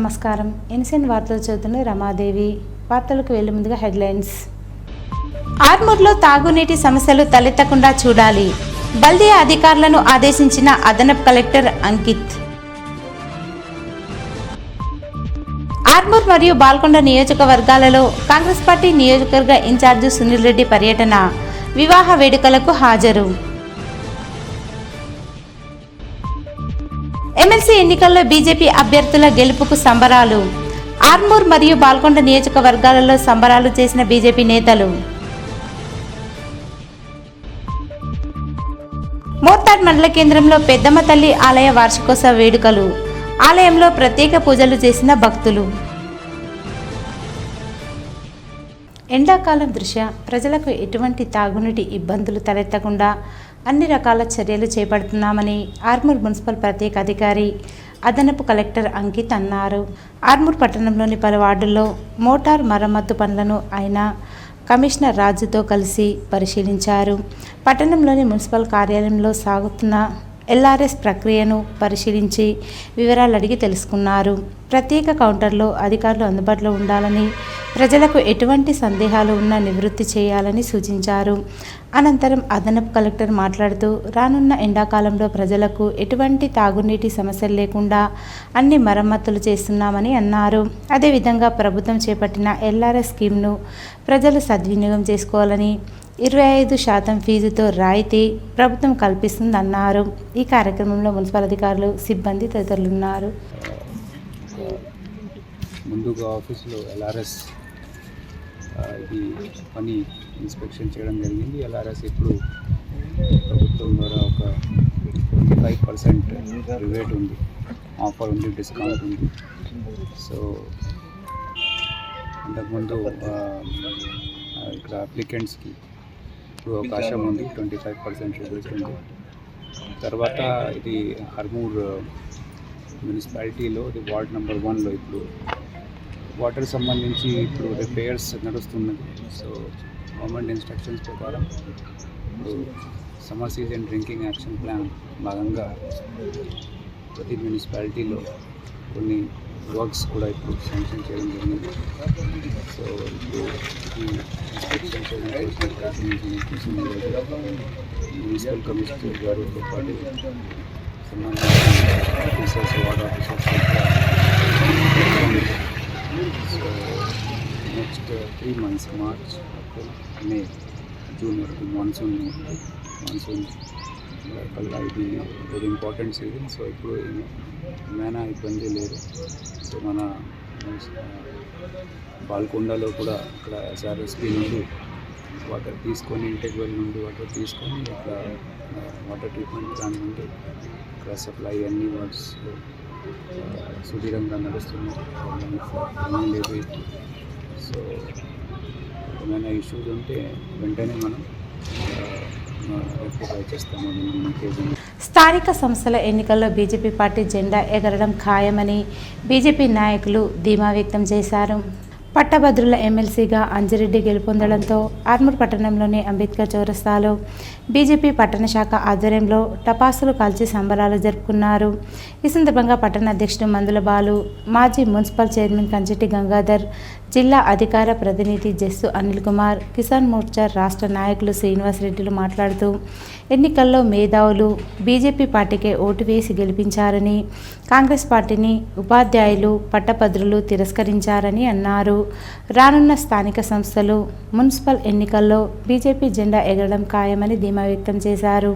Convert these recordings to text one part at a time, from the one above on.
నమస్కారం. ఎన్ఎస్ఎన్ వార్తలు చదువుతున్న రమాదేవి. వార్తలకు వెళ్లే ముందుగా హెడ్లైన్స్. ఆర్మూర్లో తాగునీటి సమస్యలు తలెత్తకుండా చూడాలి. బల్దియా అధికారులను ఆదేశించిన అదనపు కలెక్టర్ అంకిత్. ఆర్మూర్ మరియు బాల్కొండ నియోజకవర్గాలలో కాంగ్రెస్ పార్టీ నియోజకవర్గ ఇన్ఛార్జి సునీల్ రెడ్డి పర్యటన, వివాహ వేడుకలకు హాజరు. ఎమ్మెల్సీ ఎన్నికల్లో బీజేపీ అభ్యర్థుల గెలుపుకు సంబరాలు. ఆర్మూర్ మరియు బాల్కొండ నియోజకవర్గాలలో సంబరాలు చేసిన బీజేపీ నేతలు. మోర్తాడ్ మండల కేంద్రంలో పెద్దమ్మ తల్లి ఆలయ వార్షికోత్సవ వేడుకలు. ఆలయంలో ప్రత్యేక పూజలు చేసిన భక్తులు. ఎండాకాలం దృష్ట్యా ప్రజలకు ఎటువంటి తాగునీటి ఇబ్బందులు తలెత్తకుండా అన్ని రకాల చర్యలు చేపడుతున్నామని ఆర్మూర్ మున్సిపల్ ప్రత్యేక అధికారి అదనపు కలెక్టర్ అంకిత్ అన్నారు. ఆర్మూర్ పట్టణంలోని పలు వార్డుల్లో మోటార్ మరమ్మతు పనులను ఆయన కమిషనర్ రాజుతో కలిసి పరిశీలించారు. పట్టణంలోని మున్సిపల్ కార్యాలయంలో సాగుతున్న ఎల్ఆర్ఎస్ ప్రక్రియను పరిశీలించి వివరాలు అడిగి తెలుసుకున్నారు. ప్రత్యేక కౌంటర్లో అధికారులు అందుబాటులో ఉండాలని, ప్రజలకు ఎటువంటి సందేహాలు ఉన్నా నివృత్తి చేయాలని సూచించారు. అనంతరం అదనపు కలెక్టర్ మాట్లాడుతూ రానున్న ఎండాకాలంలో ప్రజలకు ఎటువంటి తాగునీటి సమస్యలు లేకుండా అన్ని మరమ్మతులు చేస్తున్నామని అన్నారు. అదేవిధంగా ప్రభుత్వం చేపట్టిన ఎల్ఆర్ఎస్ స్కీమ్ను ప్రజలు సద్వినియోగం చేసుకోవాలని, 25% ఫీజుతో రాయితీ ప్రభుత్వం కల్పిస్తుందన్నారు. ఈ కార్యక్రమంలో మున్సిపల్ అధికారులు, సిబ్బంది తదితరులున్నారు. ముందుగా ఆఫీసులో ఎల్ఆర్ఎస్ ఇది పని ఇన్స్పెక్షన్ చేయడం జరిగింది. ఎల్ఆర్ఎస్ ఇప్పుడు ప్రభుత్వం ద్వారా ఒక 25% రిబేట్ ఉంది, ఆఫర్ ఉంది, డిస్కౌంట్ ఉంది. సో అంతకుముందు ఇక్కడ అప్లికెంట్స్కి ఇప్పుడు అవకాశం ఉంది, 25% రిబేట్ ఉంది. తర్వాత ఇది ఆర్మూర్ మున్సిపాలిటీలో ఇది వార్డ్ నెంబర్ 1లో ఇప్పుడు వాటర్ సంబంధించి ఇప్పుడు రిపేర్స్ నడుస్తున్నది. సో గవర్నమెంట్ ఇన్స్ట్రక్షన్స్ ప్రకారం ఇప్పుడు summer season drinking action plan భాగంగా ప్రతి మున్సిపాలిటీలో కొన్ని వర్క్స్ కూడా ఇప్పుడు శాంక్షన్ చేయడం జరిగింది. సో ఇప్పుడు ఈ ఇన్స్పెక్షన్ మున్సిపల్ కమిషనర్ గారితో పాటు సంబంధించిన officers, ward officers. So next 3 months March, April, May, June వరకు మాన్సూన్ కల్లా ఇది వెరీ ఇంపార్టెంట్ సీజన్. సో ఇప్పుడు ఏమైనా ఇబ్బంది లేదు. సో మన బాల్కొండలో కూడా ఇక్కడ ఎస్ఆర్ఎస్పీ నుండి వాటర్ తీసుకొని, ఇంటెక్ వెల్ నుండి వాటర్ తీసుకొని ఇక్కడ వాటర్ ట్రీట్మెంట్ ప్లాంట్ నుండి ఇక్కడ సప్లై అన్ని వర్క్స్ సుదీర్ఘంగా నడుస్తున్నాయి లేదు. సో ఏమైనా ఇష్యూస్ ఉంటే వెంటనే మనం స్థానిక సంస్థల ఎన్నికల్లో బీజేపీ పార్టీ జెండా ఎగరడం ఖాయమని బీజేపీ నాయకులు ధీమా వ్యక్తం చేశారు. పట్టభద్రుల ఎమ్మెల్సీగా అంజిరెడ్డి గెలుపొందడంతో ఆర్మూర్ పట్టణంలోని అంబేద్కర్ చౌరస్తాలో బీజేపీ పట్టణ శాఖ ఆధ్వర్యంలో టపాసులు కాల్చి సంబరాలు జరుపుకున్నారు. ఈ సందర్భంగా పట్టణ అధ్యక్షుడు మందుల బాలు, మాజీ మున్సిపల్ చైర్మన్ కంచెట్టి గంగాధర్, జిల్లా అధికార ప్రతినిధి జస్సు అనిల్ కుమార్, కిసాన్ మోర్చా రాష్ట్ర నాయకులు శ్రీనివాసరెడ్డిలు మాట్లాడుతూ ఎన్నికల్లో మేధావులు బీజేపీ పార్టీకే ఓటు వేసి గెలిపించారని, కాంగ్రెస్ పార్టీని ఉపాధ్యాయులు, పట్టభద్రులు తిరస్కరించారని అన్నారు. రానున్న స్థానిక సంస్థలు, మున్సిపల్ ఎన్నికల్లో బీజేపీ జెండా ఎగరడం ఖాయమని ధీమా వ్యక్తం చేశారు.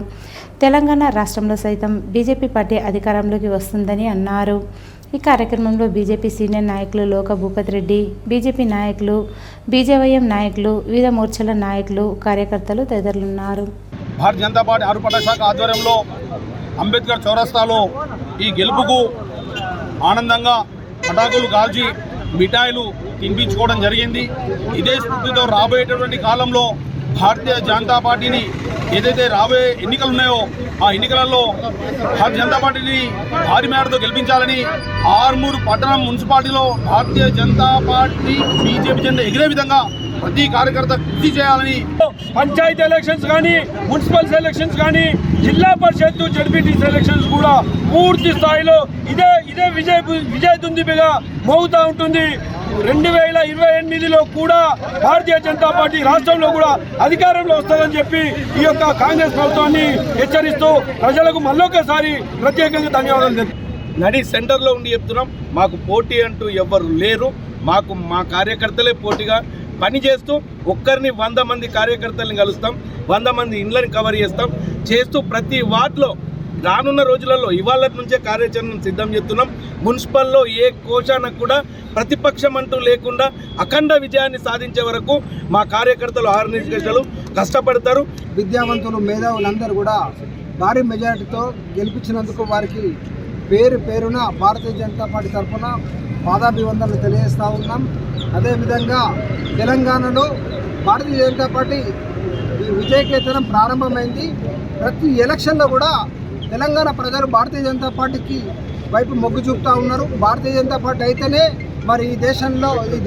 తెలంగాణ రాష్ట్రంలో సైతం బీజేపీ పార్టీ అధికారంలోకి వస్తుందని అన్నారు. ఈ కార్యక్రమంలో బీజేపీ సీనియర్ నాయకులు లోక భూపతి రెడ్డి, బీజేపీ నాయకులు, బీజేవైఎం నాయకులు, వివిధ మోర్చాల నాయకులు, కార్యకర్తలు తదితరులున్నారు. భారతీయ జనతా పార్టీ ఆరు పట్టణ శాఖ ఆధ్వర్యంలో అంబేద్కర్ చౌరస్తాలో ఈ గెలుపుకు ఆనందంగా పటాకులు కాల్చి మిఠాయిలు తినిపించుకోవడం జరిగింది. ఇదే స్ఫూర్తితో రాబోయేటటువంటి కాలంలో భారతీయ జనతా పార్టీని ఏదైతే రాబోయే ఎన్నికలు ఉన్నాయో ఆ ఎన్నికలలో భారతీయ జనతా పార్టీని భారీ మేరతో గెలిపించాలని, ఆర్మూరు పట్టణం మున్సిపాలిటీలో భారతీయ జనతా పార్టీ బీజేపీ జెండా ఎగిరే విధంగా ప్రతి కార్యకర్త కృషి చేయాలని, పంచాయతీ ఎలక్షన్స్ కానీ, మున్సిపల్ ఎలక్షన్స్ కానీ జిల్లా పరిషత్తు జడ్పీటీ సెలక్షన్స్ కూడా పూర్తి స్థాయిలో ఇదే విజయదుందుబిగా మోగుతూ ఉంటుంది. 2028లో కూడా భారతీయ జనతా పార్టీ రాష్ట్రంలో కూడా అధికారంలో వస్తుందని చెప్పి ఈ యొక్క కాంగ్రెస్ ప్రభుత్వాన్ని హెచ్చరిస్తూ ప్రజలకు మళ్ళొకసారి ప్రత్యేకంగా ధన్యవాదాలు తెలుపుతున్నాను. నడి సెంటర్లో ఉండి చెప్తున్నాం, మాకు పోటీ అంటూ ఎవ్వరు లేరు. మా కార్యకర్తలే పోటీగా పనిచేస్తూ ఒక్కరిని 100 మంది కార్యకర్తల్ని కలుస్తాం, 100 మంది ఇండ్లని కవర్ చేస్తూ ప్రతి వార్డులో రానున్న రోజులలో ఇవాళ నుంచే కార్యాచరణను సిద్ధం చేస్తున్నాం. మున్సిపల్లో ఏ కోశానికి కూడా ప్రతిపక్షం అంటూ లేకుండా అఖండ విజయాన్ని సాధించే వరకు మా కార్యకర్తలు ఆర్గనైజేషన్లు కష్టపడతారు. విద్యావంతులు మేధావులందరూ కూడా భారీ మెజారిటీతో గెలిపించినందుకు వారికి పేరున భారతీయ జనతా పార్టీ తరఫున పాదాభివందనలు తెలియజేస్తూ ఉన్నాం. అదేవిధంగా తెలంగాణలో భారతీయ జనతా పార్టీ ఈ విజయకేతనం ప్రారంభమైంది. ప్రతి ఎలక్షన్లో కూడా తెలంగాణ ప్రజలు భారతీయ జనతా పార్టీకి వైపు మొగ్గు చూపుతూ ఉన్నారు. భారతీయ జనతా పార్టీ అయితేనే మరి ఈ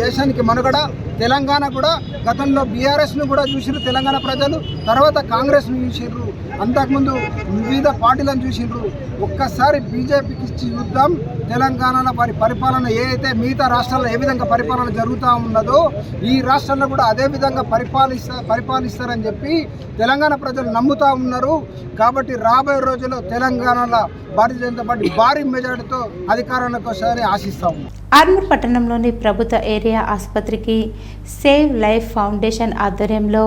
దేశానికి మనుగడ. తెలంగాణ కూడా గతంలో బీఆర్ఎస్ను కూడా చూసిర్రు తెలంగాణ ప్రజలు, తర్వాత కాంగ్రెస్ను చూసిర్రు, అంతకుముందు వివిధ పార్టీలను చూసిర్రు. ఒక్కసారి బీజేపీకి చూద్దాం. తెలంగాణలో వారి పరిపాలన ఏదైతే మిగతా రాష్ట్రాల్లో ఏ విధంగా పరిపాలన జరుగుతూ ఉన్నదో ఈ రాష్ట్రాల్లో కూడా అదే విధంగా పరిపాలిస్తారని చెప్పి తెలంగాణ ప్రజలు నమ్ముతూ ఉన్నారు. కాబట్టి రాబోయే రోజుల్లో తెలంగాణలో భారతీయ జనతా పార్టీ భారీ మెజార్టీతో అధికారంలోకి వస్తుందని ఆశిస్తా ఉన్నాం. ఆర్మూర్ పట్టణంలోని ప్రభుత్వ ఏరియా ఆసుపత్రికి సేవ్ లైఫ్ ఫౌండేషన్ ఆధ్వర్యంలో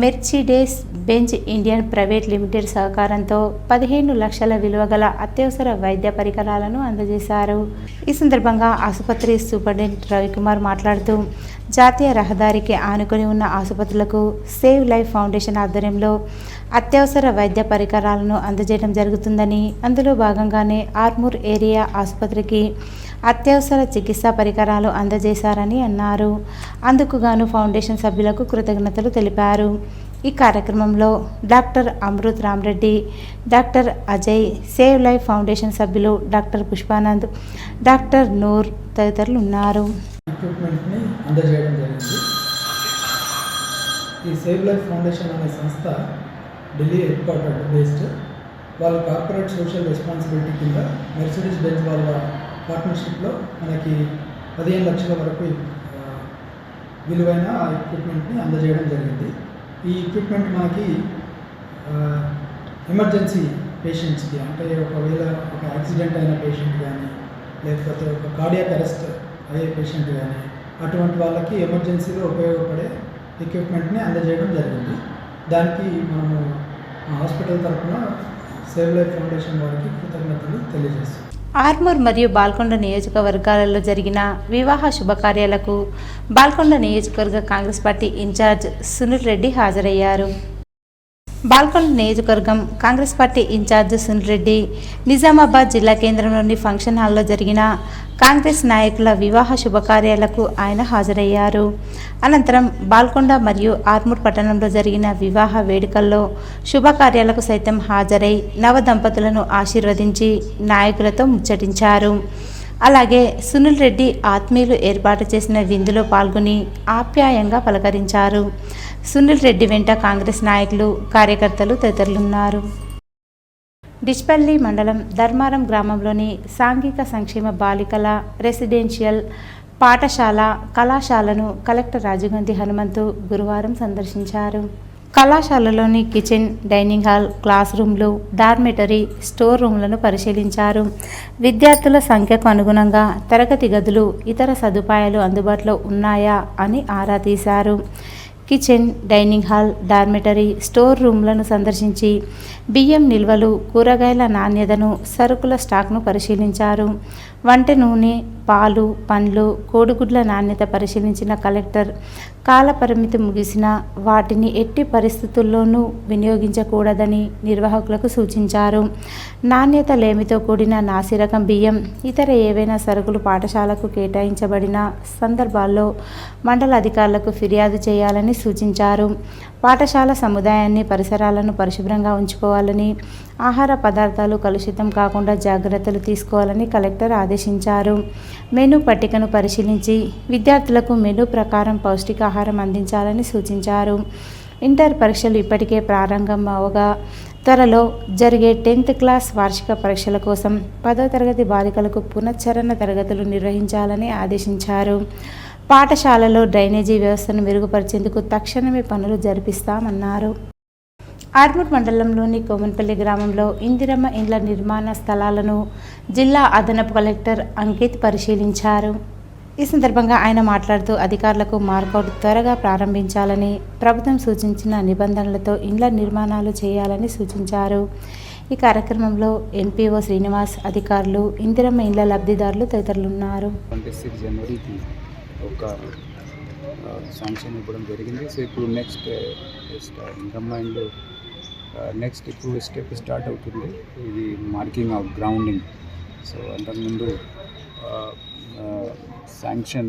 Mercedes Benz Indian private limited సహకారంతో 15 లక్షల విలువ గల అత్యవసర వైద్య పరికరాలను అందజేశారు. ఈ సందర్భంగా ఆసుపత్రి సూపరింటెండెంట్ రవికుమార్ మాట్లాడుతూ జాతీయ రహదారికి ఆనుకొని ఉన్న ఆసుపత్రులకు సేవ్ లైఫ్ ఫౌండేషన్ ఆధ్వర్యంలో అత్యవసర వైద్య పరికరాలను అందజేయడం జరుగుతుందని, అందులో భాగంగానే ఆర్మూర్ ఏరియా ఆసుపత్రికి అత్యవసర చికిత్సా పరికరాలు అందజేశారని అన్నారు. అందుకు గాను ఫౌండేషన్ సభ్యులకు కృతజ్ఞతలు తెలిపారు. ఈ కార్యక్రమంలో doctor Amrit Rama Reddy, doctor Ajay, save life foundation సభ్యులు డాక్టర్ పుష్పానంద్, డాక్టర్ నూర్ తదితరులు ఉన్నారు. ఎక్విప్మెంట్ని అందజేయడం జరిగింది. ఈ సేవ్ లైఫ్ ఫౌండేషన్ అనే సంస్థ ఢిల్లీ హెడ్ క్వార్టర్ బేస్డ్. వాళ్ళ కార్పొరేట్ సోషల్ రెస్పాన్సిబిలిటీ కింద మెర్సిడెస్ బెంజ్ వాళ్ళ పార్ట్నర్షిప్లో మనకి 15 లక్షల వరకు విలువైన ఎక్విప్మెంట్ని అందజేయడం జరిగింది. ఈ ఎక్విప్మెంట్ మనకి ఎమర్జెన్సీ పేషెంట్స్కి, అంటే ఒకవేళ ఒక యాక్సిడెంట్ అయిన పేషెంట్ కానీ, లేకపోతే ఒక కార్డియాక్ అరెస్ట్ అయ్యే పేషెంట్ కానీ, అటువంటి వాళ్ళకి ఎమర్జెన్సీలో ఉపయోగపడే ఎక్విప్మెంట్ని అందజేయడం జరిగింది. దానికి మనము హాస్పిటల్ తరఫున సేవ్ లైఫ్ ఫౌండేషన్ వారికి కృతజ్ఞతలు తెలియజేస్తాం. ఆర్మూర్ మరియు బాల్కొండ నియోజకవర్గాలలో జరిగిన వివాహ శుభకార్యాలకు బాల్కొండ నియోజకవర్గ కాంగ్రెస్ పార్టీ ఇన్ఛార్జ్ సునీల్ రెడ్డి హాజరయ్యారు. బాల్కొండ నియోజకవర్గం కాంగ్రెస్ పార్టీ ఇన్ఛార్జ్ సునీల్ రెడ్డి నిజామాబాద్ జిల్లా కేంద్రంలోని ఫంక్షన్ హాల్లో జరిగిన కాంగ్రెస్ నాయకుల వివాహ శుభకార్యాలకు ఆయన హాజరయ్యారు. అనంతరం బాల్కొండ మరియు ఆర్మూర్ పట్టణంలో జరిగిన వివాహ వేడుకల్లో శుభకార్యాలకు సైతం హాజరై నవ దంపతులను ఆశీర్వదించి నాయకులతో ముచ్చటించారు. అలాగే సునీల్ రెడ్డి ఆత్మీయులు ఏర్పాటు చేసిన విందులో పాల్గొని ఆప్యాయంగా పలకరించారు. సునీల్ రెడ్డి వెంట కాంగ్రెస్ నాయకులు, కార్యకర్తలు తదితరులున్నారు. డిచ్పల్లి మండలం ధర్మారం గ్రామంలోని సాంఘిక సంక్షేమ బాలికల రెసిడెన్షియల్ పాఠశాల కళాశాలను కలెక్టర్ రాజగంధి హనుమంతు గురువారం సందర్శించారు. కళాశాలలోని కిచెన్, డైనింగ్ హాల్, క్లాస్ రూమ్లు, డార్మెటరీ, స్టోర్ రూమ్లను పరిశీలించారు. విద్యార్థుల సంఖ్యకు అనుగుణంగా తరగతి గదులు, ఇతర సదుపాయాలు అందుబాటులో ఉన్నాయా అని ఆరా తీశారు. Kitchen, dining hall, dormitory, store రూమ్లను సందర్శించి బియ్యం నిల్వలు, కూరగాయల నాణ్యతను, సరుకుల స్టాక్ను పరిశీలించారు. వంట నూనె, పాలు, పండ్లు, కోడిగుడ్ల నాణ్యత పరిశీలించిన కలెక్టర్ కాలపరిమితి ముగిసిన వాటిని ఎట్టి పరిస్థితుల్లోనూ వినియోగించకూడదని నిర్వాహకులకు సూచించారు. నాణ్యత లేమితో కూడిన నాసిరకం బియ్యం, ఇతర ఏవైనా సరుకులు పాఠశాలకు కేటాయించబడిన సందర్భాల్లో మండల అధికారులకు ఫిర్యాదు చేయాలని సూచించారు. పాఠశాల సముదాయాన్ని, పరిసరాలను పరిశుభ్రంగా ఉంచుకోవాలని, ఆహార పదార్థాలు కలుషితం కాకుండా జాగ్రత్తలు తీసుకోవాలని కలెక్టర్ ఆదేశించారు. మెనూ పట్టికను పరిశీలించి విద్యార్థులకు మెనూ ప్రకారం పౌష్టికాహారం అందించాలని సూచించారు. ఇంటర్ పరీక్షలు ఇప్పటికే ప్రారంభం అవగా త్వరలో జరిగే 10th క్లాస్ వార్షిక పరీక్షల కోసం 10వ తరగతి బాలికలకు పునశ్చరణ తరగతులు నిర్వహించాలని ఆదేశించారు. పాఠశాలలో డ్రైనేజీ వ్యవస్థను మెరుగుపరిచేందుకు తక్షణమే పనులు జరిపిస్తామన్నారు. ఆర్మూర్ మండలంలోని కోమన్పల్లి గ్రామంలో ఇందిరమ్మ ఇండ్ల నిర్మాణ స్థలాలను జిల్లా అదనపు కలెక్టర్ అంకిత్ పరిశీలించారు. ఈ సందర్భంగా ఆయన మాట్లాడుతూ అధికారులకు మార్కౌట్ త్వరగా ప్రారంభించాలని, ప్రభుత్వం సూచించిన నిబంధనలతో ఇండ్ల నిర్మాణాలు చేయాలని సూచించారు. ఈ కార్యక్రమంలో ఎంపీఓ శ్రీనివాస్, అధికారులు, ఇందిరమ్మ ఇండ్ల లబ్ధిదారులు తదితరులున్నారు. 26 జనవరికి ఒక శాంక్షన్ ఇవ్వడం జరిగింది. సో ఇప్పుడు నెక్స్ట్ ఇందిరమ్మ ఇండ్లు నెక్స్ట్ ఇప్పుడు స్టెప్ స్టార్ట్ అవుతుంది. ఇది మార్కింగ్ అవుట్ గ్రౌండింగ్. సో అంతకుముందు శాంక్షన్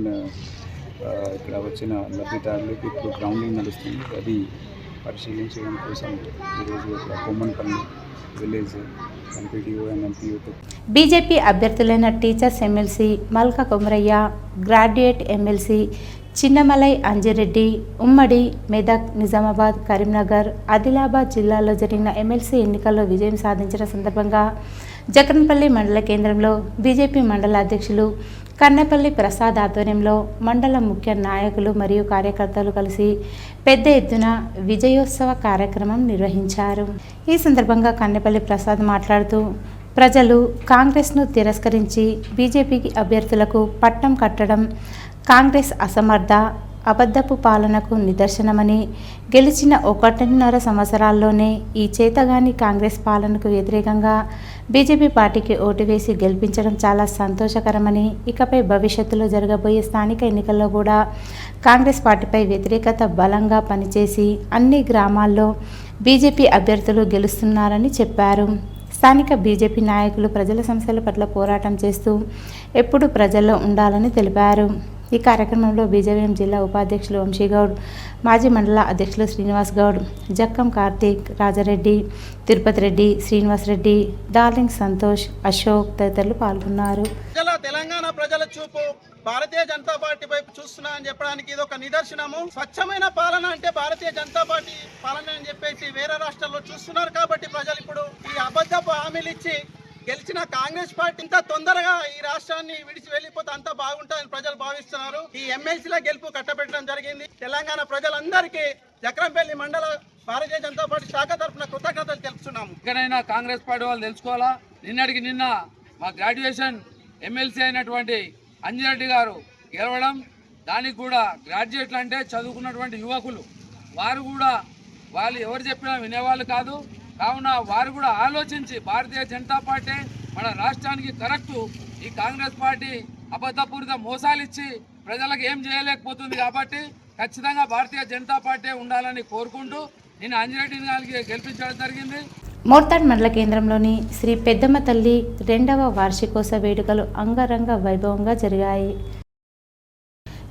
ఇక్కడ వచ్చిన లబ్ధిదారులకు ఇప్పుడు గ్రౌండింగ్ నడుస్తుంది. అది పరిశీలించడం కోసం ఈరోజు ఇక్కడ కోమన్పల్లి విలేజ్ ఎంపీడీఓ అండ్ ఎంపీఓతో బీజేపీ అభ్యర్థులైన teachers MLC Malka Komaraiah, graduate MLC Chinnamalai Anjireddy, ఉమ్మడి మెదక్, నిజామాబాద్, కరీంనగర్, ఆదిలాబాద్ జిల్లాల్లో జరిగిన ఎమ్మెల్సీ ఎన్నికల్లో విజయం సాధించిన సందర్భంగా జక్రన్పల్లి మండల కేంద్రంలో బీజేపీ మండల అధ్యక్షులు కన్నెపల్లి ప్రసాద్ ఆధ్వర్యంలో మండల ముఖ్య నాయకులు మరియు కార్యకర్తలు కలిసి పెద్ద ఎత్తున విజయోత్సవ కార్యక్రమం నిర్వహించారు. ఈ సందర్భంగా కన్నెపల్లి ప్రసాద్ మాట్లాడుతూ ప్రజలు కాంగ్రెస్ను తిరస్కరించి బీజేపీకి అభ్యర్థులకు పట్టం కట్టడం కాంగ్రెస్ అసమర్థ, అబద్ధపు పాలనకు నిదర్శనమని, గెలిచిన 1.5 సంవత్సరాల్లోనే ఈ చేతగాని కాంగ్రెస్ పాలనకు వ్యతిరేకంగా బీజేపీ పార్టీకి ఓటు వేసి గెలిపించడం చాలా సంతోషకరమని, ఇకపై భవిష్యత్తులో జరగబోయే స్థానిక ఎన్నికల్లో కూడా కాంగ్రెస్ పార్టీపై వ్యతిరేకత బలంగా పనిచేసి అన్ని గ్రామాల్లో బీజేపీ అభ్యర్థులు గెలుస్తున్నారని చెప్పారు. స్థానిక బీజేపీ నాయకులు ప్రజల సమస్యల పట్ల పోరాటం చేస్తూ ఎప్పుడూ ప్రజల్లో ఉండాలని తెలిపారు. ఈ కార్యక్రమంలో బీజేపీ జిల్లా ఉపాధ్యక్షులు వంశీగౌడ్, మాజీ మండల అధ్యక్షులు శ్రీనివాస్ గౌడ్, జక్కం కార్తీక్, రాజారెడ్డి, తిరుపతి రెడ్డి, శ్రీనివాస్ రెడ్డి, డార్లింగ్ సంతోష్, అశోక్ తదితరులు పాల్గొన్నారు. తెలంగాణ ప్రజల చూపు భారతీయ జనతా పార్టీ వైపు చూస్తున్నా అని చెప్పడానికి ఇది ఒక నిదర్శనము. స్వచ్ఛమైన పాలన అంటే భారతీయ జనతా పార్టీ పాలన అని చెప్పేసి వేరే రాష్ట్రాల్లో చూస్తున్నారు. కాబట్టి ప్రజలు ఇప్పుడు ఈ అబద్ధపు హామీలు ఇచ్చి గెలిచిన కాంగ్రెస్ పార్టీ ఇంత తొందరగా ఈ రాష్ట్రాన్ని విడిచి వెళ్ళిపోతే అంత బాగుంటుందని ప్రజలు భావిస్తున్నారు. ఈ ఎమ్మెల్సీల గెలుపు కట్టబెట్టడం జరిగింది. తెలంగాణ ప్రజలందరికీ జక్రంపల్లి మండల భారతీయ జనతా పార్టీ శాఖ తరఫున కృతజ్ఞతలు తెలుపుతున్నాము. ఇకనైనా కాంగ్రెస్ పార్టీ వాళ్ళు తెలుసుకోవాలా. నిన్నటికి నిన్న మా గ్రాడ్యుయేషన్ ఎమ్మెల్సీ అయినటువంటి అంజిరెడ్డి గారు గెలవడం, దానికి కూడా గ్రాడ్యుయేట్లు అంటే చదువుకున్నటువంటి యువకులు, వారు కూడా వాళ్ళు ఎవరు చెప్పినా వినేవాళ్ళు కాదు. కావున వారు కూడా ఆలోచించి భారతీయ జనతా పార్టీ మన రాష్ట్రానికి కరెక్టు, ఈ కాంగ్రెస్ పార్టీ అబద్ధపూరిత మోసాలు ఇచ్చి ప్రజలకు ఏం చేయలేకపోతుంది. కాబట్టి ఖచ్చితంగా భారతీయ జనతా పార్టీ ఉండాలని కోరుకుంటూ నేను అంజిరెడ్డిని గారికి గెలిపించడం జరిగింది. మోర్తాడ్ మండల కేంద్రంలోని శ్రీ పెద్దమ్మ తల్లి 2వ వార్షికోత్సవ వేడుకలు అంగరంగ వైభవంగా జరిగాయి.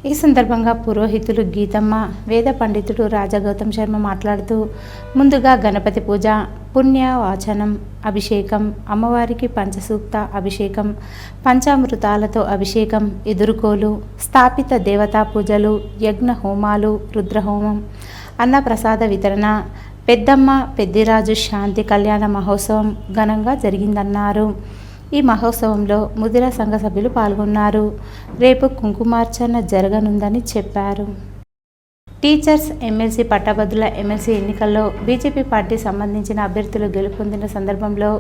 ఈ సందర్భంగా పురోహితులు గీతమ్మ, వేద పండితుడు రాజగౌతమ్ శర్మ మాట్లాడుతూ ముందుగా గణపతి పూజ, పుణ్యవాచనం, అభిషేకం, అమ్మవారికి పంచసూక్త అభిషేకం, పంచామృతాలతో అభిషేకం, ఎదురుకోలు, స్థాపిత దేవతా పూజలు, యజ్ఞ హోమాలు, రుద్రహోమం, అన్నప్రసాద వితరణ, పెద్దమ్మ పెద్దిరాజు శాంతి కళ్యాణ మహోత్సవం ఘనంగా జరిగిందన్నారు. ఈ మహోత్సవంలో ముదిర సంఘ సభ్యులు పాల్గొన్నారు. రేపు కుంకుమార్చన జరగనుందని చెప్పారు. టీచర్స్ ఎమ్మెల్సీ పట్టభద్రుల ఎమ్మెల్సీ ఎన్నికల్లో బీజేపీ పార్టీ సంబంధించిన అభ్యర్థులు గెలుపొందిన సందర్భంలో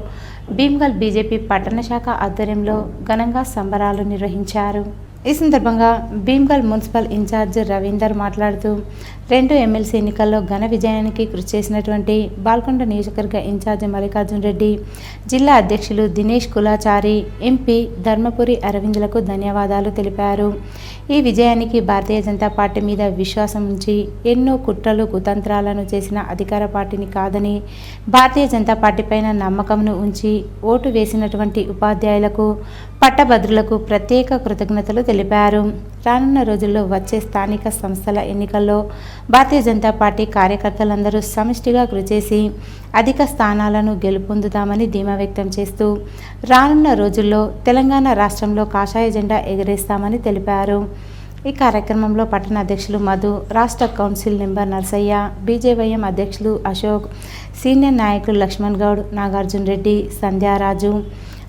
భీమ్గల్ బీజేపీ పట్టణ శాఖ ఆధ్వర్యంలో ఘనంగా సంబరాలు నిర్వహించారు. ఈ సందర్భంగా భీమ్గల్ మున్సిపల్ ఇన్ఛార్జ్ రవీందర్ మాట్లాడుతూ 2 ఎమ్మెల్సీ ఎన్నికల్లో ఘన విజయానికి కృషి చేసినటువంటి బాల్కొండ నియోజకవర్గ ఇన్ఛార్జ్ మల్లికార్జున్ రెడ్డి, జిల్లా అధ్యక్షులు దినేష్ కులాచారి, ఎంపీ ధర్మపురి అరవింద్లకు ధన్యవాదాలు తెలిపారు. ఈ విజయానికి భారతీయ జనతా పార్టీ మీద విశ్వాసం ఉంచి ఎన్నో కుట్రలు కుతంత్రాలను చేసిన అధికార పార్టీని కాదని భారతీయ జనతా పార్టీ పైన నమ్మకంను ఉంచి ఓటు వేసినటువంటి ఉపాధ్యాయులకు, పట్టభద్రులకు ప్రత్యేక కృతజ్ఞతలు తెలిపారు. రానున్న రోజుల్లో వచ్చే స్థానిక సంస్థల ఎన్నికల్లో భారతీయ జనతా పార్టీ కార్యకర్తలందరూ సమిష్టిగా కృషి చేసి అధిక స్థానాలను గెలుపొందుతామని ధీమా వ్యక్తం చేస్తూ రానున్న రోజుల్లో తెలంగాణ రాష్ట్రంలో కాషాయ జెండా ఎగరేస్తామని తెలిపారు. ఈ కార్యక్రమంలో పట్టణ అధ్యక్షులు మధు, రాష్ట్ర కౌన్సిల్ మెంబర్ నర్సయ్య, బీజేవైఎం అధ్యక్షులు అశోక్, సీనియర్ నాయకులు లక్ష్మణ్ గౌడ్, నాగార్జున రెడ్డి, సంధ్యారాజు,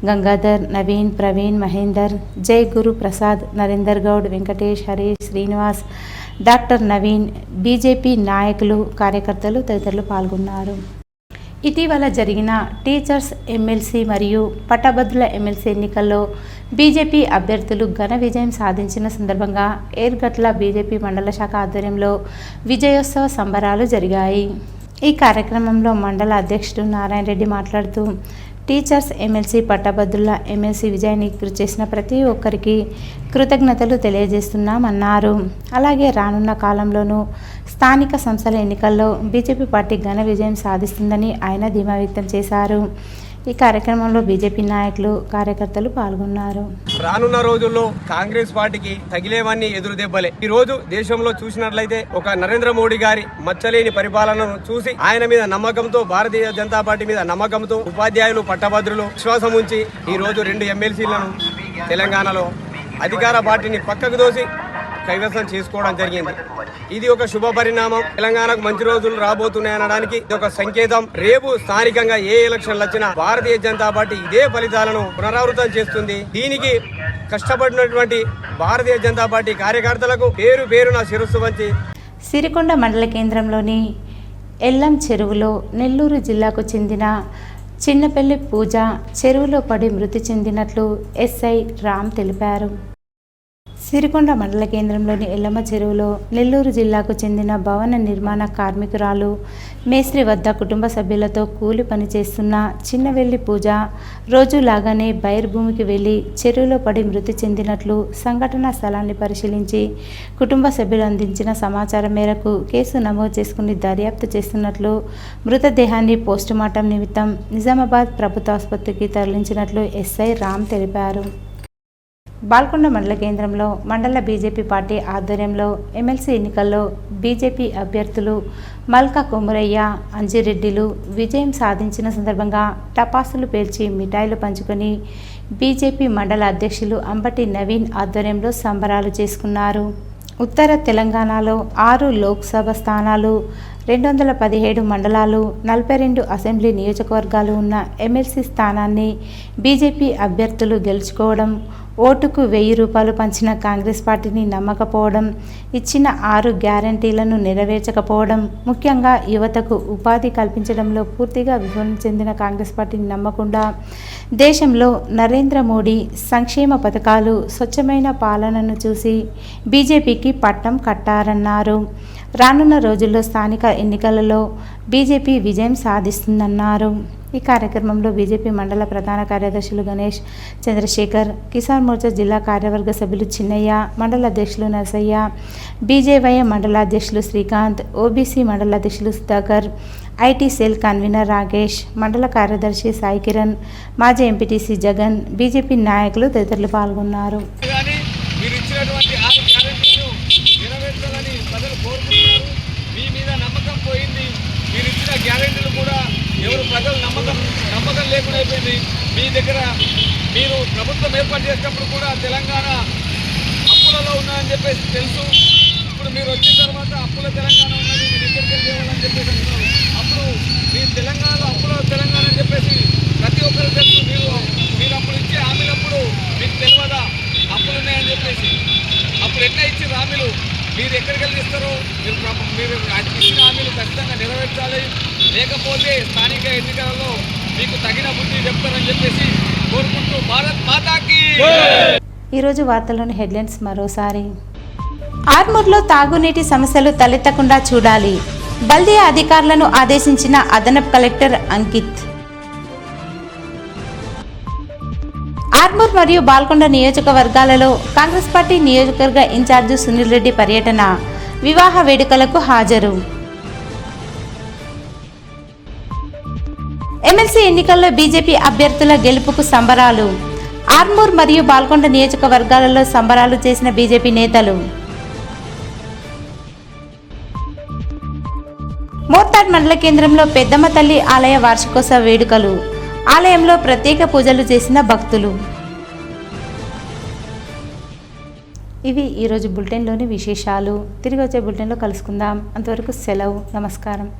గంగాధర్, నవీన్, ప్రవీణ్, మహేందర్, జై గురు ప్రసాద్, నరేందర్ గౌడ్, వెంకటేష్, హరీష్, శ్రీనివాస్, డాక్టర్ నవీన్, బీజేపీ నాయకులు, కార్యకర్తలు తదితరులు పాల్గొన్నారు. ఇటీవల జరిగిన టీచర్స్ ఎమ్మెల్సీ మరియు పట్టభద్రుల ఎమ్మెల్సీ ఎన్నికల్లో బీజేపీ అభ్యర్థులు ఘన విజయం సాధించిన సందర్భంగా ఏర్గట్ల బీజేపీ మండల శాఖ ఆధ్వర్యంలో విజయోత్సవ సంబరాలు జరిగాయి. ఈ కార్యక్రమంలో మండల అధ్యక్షుడు నారాయణ రెడ్డి మాట్లాడుతూ టీచర్స్ ఎమ్మెల్సీ పట్టభద్రుల ఎమ్మెల్సీ విజయానికి కృషి చేసిన ప్రతి ఒక్కరికి కృతజ్ఞతలు తెలియజేస్తున్నామన్నారు. అలాగే రానున్న కాలంలోనూ స్థానిక సంస్థల ఎన్నికల్లో బీజేపీ పార్టీ ఘన విజయం సాధిస్తుందని ఆయన ధీమా వ్యక్తం చేశారు. ఈ కార్యక్రమంలో బీజేపీ నాయకులు, కార్యకర్తలు పాల్గొన్నారు. రానున్న రోజుల్లో కాంగ్రెస్ పార్టీకి తగిలేవన్నీ ఎదురు దెబ్బలే. ఈ రోజు దేశంలో చూసినట్లయితే ఒక నరేంద్ర మోడీ గారి మచ్చలేని పరిపాలనను చూసి ఆయన మీద నమ్మకంతో, భారతీయ జనతా పార్టీ మీద నమ్మకంతో ఉపాధ్యాయులు, పట్టభద్రులు విశ్వాసం ఉంచి ఈ రోజు 2 ఎమ్మెల్సీలను తెలంగాణలో అధికార పార్టీని పక్కకు దోసి కైవసం చేసుకోవడం జరిగింది. ఇది ఒక శుభ పరిణామం. తెలంగాణకు మంచి రోజులు రాబోతున్నాయనడానికి ఇది ఒక సంకేతం. రేపు స్థానికంగా ఏ ఎలక్షన్లు వచ్చినా భారతీయ జనతా పార్టీ ఇదే ఫలితాలను పునరావృతం చేస్తుంది. దీనికి కష్టపడినటువంటి భారతీయ జనతా పార్టీ కార్యకర్తలకు పేరు పేరున శిరస్సు వంచి సిరికొండ మండల కేంద్రంలోని ఎల్లం చెరువులో నెల్లూరు జిల్లాకు చెందిన చిన్నపల్లి పూజ చెరువులో పడి మృతి చెందినట్లు ఎస్ఐ రామ్ తెలిపారు. సిరికొండ మండల కేంద్రంలోని ఎల్లమ్మ చెరువులో నెల్లూరు జిల్లాకు చెందిన భవన నిర్మాణ కార్మికురాలు మేస్త్రి వద్ద కుటుంబ సభ్యులతో కూలి పని చేస్తున్న చిన్నవెల్లి పూజ రోజులాగానే బైర్భూమికి వెళ్లి చెరువులో పడి మృతి చెందినట్లు సంఘటనా స్థలాన్ని పరిశీలించి కుటుంబ సభ్యులు అందించిన సమాచారం మేరకు కేసు నమోదు చేసుకుని దర్యాప్తు చేస్తున్నట్లు, మృతదేహాన్ని పోస్టుమార్టం నిమిత్తం నిజామాబాద్ ప్రభుత్వ ఆసుపత్రికి తరలించినట్లు ఎస్ఐ రామ్ తెలిపారు. బాల్కొండ మండల కేంద్రంలో మండల బీజేపీ పార్టీ ఆధ్వర్యంలో ఎమ్మెల్సీ ఎన్నికల్లో బీజేపీ అభ్యర్థులు మల్కా కొమురయ్య, అంజిరెడ్డిలు విజయం సాధించిన సందర్భంగా టపాసులు పేల్చి మిఠాయిలు పంచుకొని బీజేపీ మండల అధ్యక్షులు అంబటి నవీన్ ఆధ్వర్యంలో సంబరాలు చేసుకున్నారు. ఉత్తర తెలంగాణలో 6 లోక్సభ స్థానాలు, 217 మండలాలు, 42 అసెంబ్లీ నియోజకవర్గాలు ఉన్న ఎమ్మెల్సీ స్థానాన్ని బీజేపీ అభ్యర్థులు గెలుచుకోవడం, ఓటుకు 1000 రూపాయలు పంచిన కాంగ్రెస్ పార్టీని నమ్మకపోవడం, ఇచ్చిన 6 గ్యారంటీలను నెరవేర్చకపోవడం, ముఖ్యంగా యువతకు ఉపాధి కల్పించడంలో పూర్తిగా విఫలం చెందిన కాంగ్రెస్ పార్టీని నమ్మకుండా దేశంలో నరేంద్ర మోడీ సంక్షేమ పథకాలు, స్వచ్ఛమైన పాలనను చూసి బీజేపీకి పట్టం కట్టారన్నారు. రానున్న రోజుల్లో స్థానిక ఎన్నికలలో బీజేపీ విజయం సాధిస్తుందన్నారు. ఈ కార్యక్రమంలో బీజేపీ మండల ప్రధాన కార్యదర్శులు గణేష్, చంద్రశేఖర్, కిసాన్ మోర్చా జిల్లా కార్యవర్గ సభ్యులు చిన్నయ్య, మండల అధ్యక్షులు నరసయ్య, బీజేవైఎం మండల అధ్యక్షులు శ్రీకాంత్, ఓబీసీ మండల అధ్యక్షులు Sudhakar, IT cell convener Rakesh, మండల కార్యదర్శి సాయి కిరణ్, మాజీ ఎంపీటీసీ జగన్, బీజేపీ నాయకులు తదితరులు పాల్గొన్నారు. గ్యారెంటీలు కూడా ఎవరు ప్రజలు నమ్మకం లేకుండా అయిపోయింది. మీ దగ్గర మీరు ప్రభుత్వం ఏర్పాటు చేసినప్పుడు కూడా తెలంగాణ అప్పులలో ఉన్నదని చెప్పేసి తెలుసు. ఇప్పుడు మీరు వచ్చిన తర్వాత అప్పుల తెలంగాణ ఉన్నది, మీరు ఎక్కడికి వెళ్ళాలని చెప్పేసి అంటున్నారు. అప్పుడు మీ తెలంగాణలో అప్పుల తెలంగాణ అని చెప్పేసి ప్రతి ఒక్కరు తెలుసు. మీరు అప్పుడు ఇచ్చే హామీలప్పుడు మీకు తెలియదా అప్పులు ఉన్నాయని చెప్పేసి? అప్పుడు ఎట్లా ఇచ్చిన హామీలు మీరు ఎక్కడికి వెళ్ళి ఇస్తారో మీరు ఇచ్చిన హామీలు ఖచ్చితంగా నెరవేర్చాలి. లేకపోతే స్థానిక ఎన్నికలలో మీకు తగిన బుద్ధి చెప్తారని చెప్పేసి కోరుకుంటూ భారత్ మాతాకి. ఈరోజు వార్తల్లోని హెడ్లైన్స్ మరోసారి. ఆర్మూర్లో తాగునీటి సమస్యలు తలెత్తకుండా చూడాలి, బల్దియా అధికారులను ఆదేశించిన అదనపు కలెక్టర్ అంకిత్. ఆర్మూర్ మరియు బాల్కొండ నియోజకవర్గాలలో కాంగ్రెస్ పార్టీ నియోజకవర్గ ఇన్ఛార్జి సునీల్ రెడ్డి పర్యటన, వివాహ వేడుకలకు హాజరు. ఎమ్మెల్సీ ఎన్నికల్లో బీజేపీ అభ్యర్థుల గెలుపుకు సంబరాలు, ఆర్మూర్ మరియు బాల్కొండ నియోజకవర్గాలలో సంబరాలు చేసిన బీజేపీ నేతలు. మోర్తాడ్ మండల కేంద్రంలో పెద్దమ్మ తల్లి ఆలయ వార్షికోత్సవ వేడుకలు, ఆలయంలో ప్రత్యేక పూజలు చేసిన భక్తులు. ఇవి ఈరోజు బులెటిన్లోని విశేషాలు. తిరిగి వచ్చే బులెటిన్లో కలుసుకుందాం. అంతవరకు సెలవు. నమస్కారం.